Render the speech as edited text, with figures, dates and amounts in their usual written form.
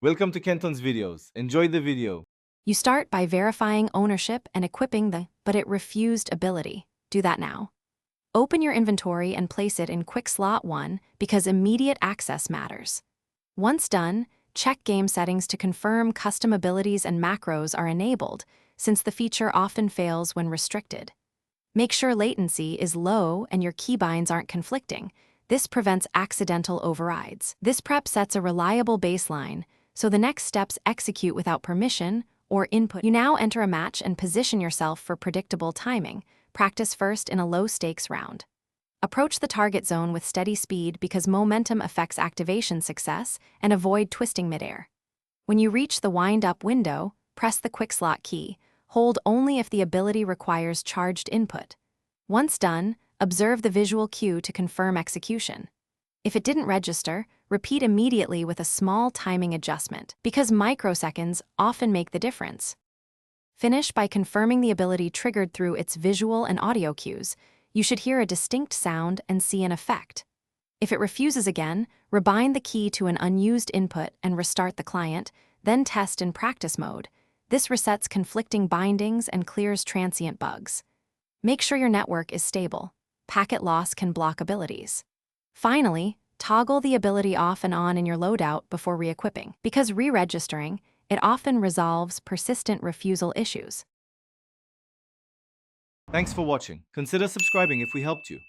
Welcome to Kenton's videos. Enjoy the video. You start by verifying ownership and equipping the "but it refused" ability. Do that now. Open your inventory and place it in Quick Slot 1 because immediate access matters. Once done, check game settings to confirm custom abilities and macros are enabled, since the feature often fails when restricted. Make sure latency is low and your keybinds aren't conflicting. This prevents accidental overrides. This prep sets a reliable baseline, so the next steps execute without permission or input. You now enter a match and position yourself for predictable timing. Practice first in a low-stakes round. Approach the target zone with steady speed because momentum affects activation success, and avoid twisting midair. When you reach the wind-up window, press the quick slot key. Hold only if the ability requires charged input. Once done, observe the visual cue to confirm execution. If it didn't register, repeat immediately with a small timing adjustment, because microseconds often make the difference. Finish by confirming the ability triggered through its visual and audio cues. You should hear a distinct sound and see an effect. If it refuses again, rebind the key to an unused input and restart the client, then test in practice mode. This resets conflicting bindings and clears transient bugs. Make sure your network is stable. Packet loss can block abilities. Finally, toggle the ability off and on in your loadout before re-equipping, because re-registering, it often resolves persistent refusal issues. Thanks for watching. Consider subscribing if we helped you.